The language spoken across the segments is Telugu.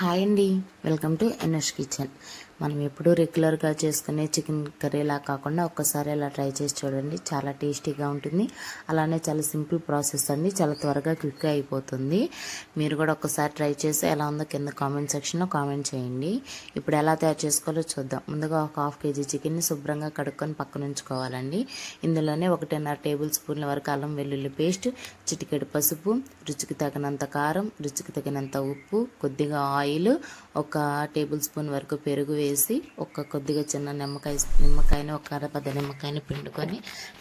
హాయ్ అండి, వెల్కమ్ టు ఎన్ఎస్ కిచెన్. మనం ఎప్పుడూ రెగ్యులర్గా చేసుకునే చికెన్ కర్రీలా కాకుండా ఒక్కసారి ఇలా ట్రై చేసి చూడండి. చాలా టేస్టీగా ఉంటుంది. అలానే చాలా సింపుల్ ప్రాసెస్ అండి, చాలా త్వరగా క్విక్గా అయిపోతుంది. మీరు కూడా ఒక్కసారి ట్రై చేసి ఎలా ఉందో కింద కామెంట్ సెక్షన్లో కామెంట్ చేయండి. ఇప్పుడు ఎలా తయారు చేసుకోవాలో చూద్దాం. ముందుగా ఒక హాఫ్ కేజీ చికెన్ని శుభ్రంగా కడుక్కొని పక్కన ఉంచుకోవాలండి. ఇందులోనే 1.5 టేబుల్ స్పూన్ల వరకు అల్లం వెల్లుల్లి పేస్ట్, చిటికెడు పసుపు, రుచికి తగినంత కారం, రుచికి తగినంత ఉప్పు, కొద్దిగా ఆయిల్, 1 టేబుల్ స్పూన్ వరకు పెరుగు వేసి కొద్దిగా చిన్న నిమ్మకాయని ఒక అరపద నిమ్మకాయని పిండుకొని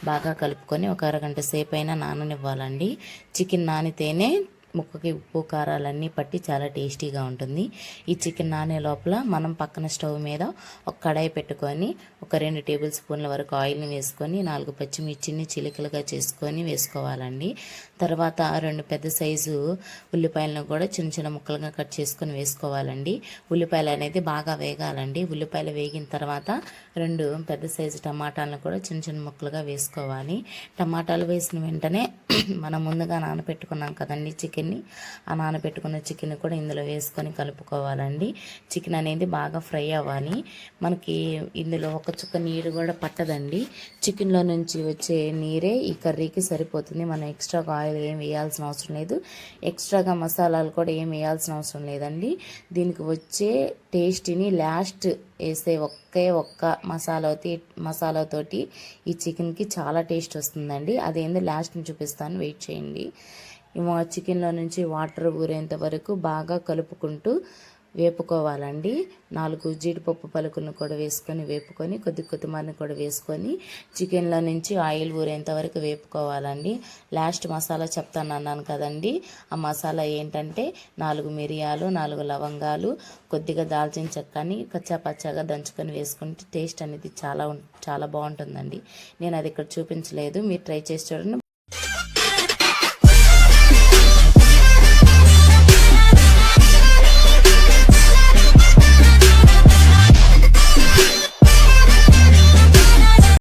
బాగా కలుపుకొని ఒక అరగంట సేపు అయినా నాననివ్వాలండి. చికెన్ నానితేనే ముక్కకి ఉప్పు కారాలన్నీ పట్టి చాలా టేస్టీగా ఉంటుంది. ఈ చికెన్ నానే లోపల మనం పక్కన స్టవ్ మీద ఒక కడాయి పెట్టుకొని 2 టేబుల్ స్పూన్ల వరకు ఆయిల్ని వేసుకొని 4 పచ్చిమిర్చిని చిలికలుగా చేసుకొని వేసుకోవాలండి. తర్వాత 2 పెద్ద సైజు ఉల్లిపాయలను కూడా చిన్న చిన్న ముక్కలుగా కట్ చేసుకొని వేసుకోవాలండి. ఉల్లిపాయలు అనేది బాగా వేగాలండి. ఉల్లిపాయలు వేగిన తర్వాత 2 పెద్ద సైజు టమాటాలను కూడా చిన్న చిన్న ముక్కలుగా వేసుకోవాలి. టమాటాలు వేసిన వెంటనే మనం ముందుగా నానబెట్టుకున్నాం కదండి చికెన్ని, ఆ నానబెట్టుకున్న చికెన్ కూడా ఇందులో వేసుకొని కలుపుకోవాలండి. చికెన్ అనేది బాగా ఫ్రై అవ్వాలి. మనకి ఇందులో ఒక చుక్క నీరు కూడా పట్టదండి. చికెన్లో నుంచి వచ్చే నీరే ఈ కర్రీకి సరిపోతుంది. మనం ఎక్స్ట్రాగా ఆయిల్ ఏం వేయాల్సిన అవసరం లేదు. ఎక్స్ట్రాగా మసాలాలు కూడా ఏం వేయాల్సిన అవసరం లేదండి. దీనికి వచ్చే టేస్ట్ని లాస్ట్ వేసే ఒక్క మసాలాతోటి ఈ చికెన్కి చాలా టేస్ట్ వస్తుందండి. అదేందో లాస్ట్ని చూపిస్తాను, వెయిట్ చేయండి. చికెన్లో నుంచి వాటర్ ఊరేంత వరకు బాగా కలుపుకుంటూ వేపుకోవాలండి. 4 జీడిపప్పు పలుకులను కూడా వేసుకొని వేపుకొని కొత్తిమీరని కూడా వేసుకొని చికెన్లో నుంచి ఆయిల్ ఊరేంత వరకు వేపుకోవాలండి. లాస్ట్ మసాలా చెప్తాను అన్నాను కదండి, ఆ మసాలా ఏంటంటే 4 మిరియాలు, 4 లవంగాలు, కొద్దిగా దాల్చిన చెక్కని కచ్చాపచ్చాగా దంచుకొని వేసుకుంటే టేస్ట్ అనేది చాలా బాగుంటుందండి. నేను అది ఇక్కడ చూపించలేదు, మీరు ట్రై చేసి చూడండి.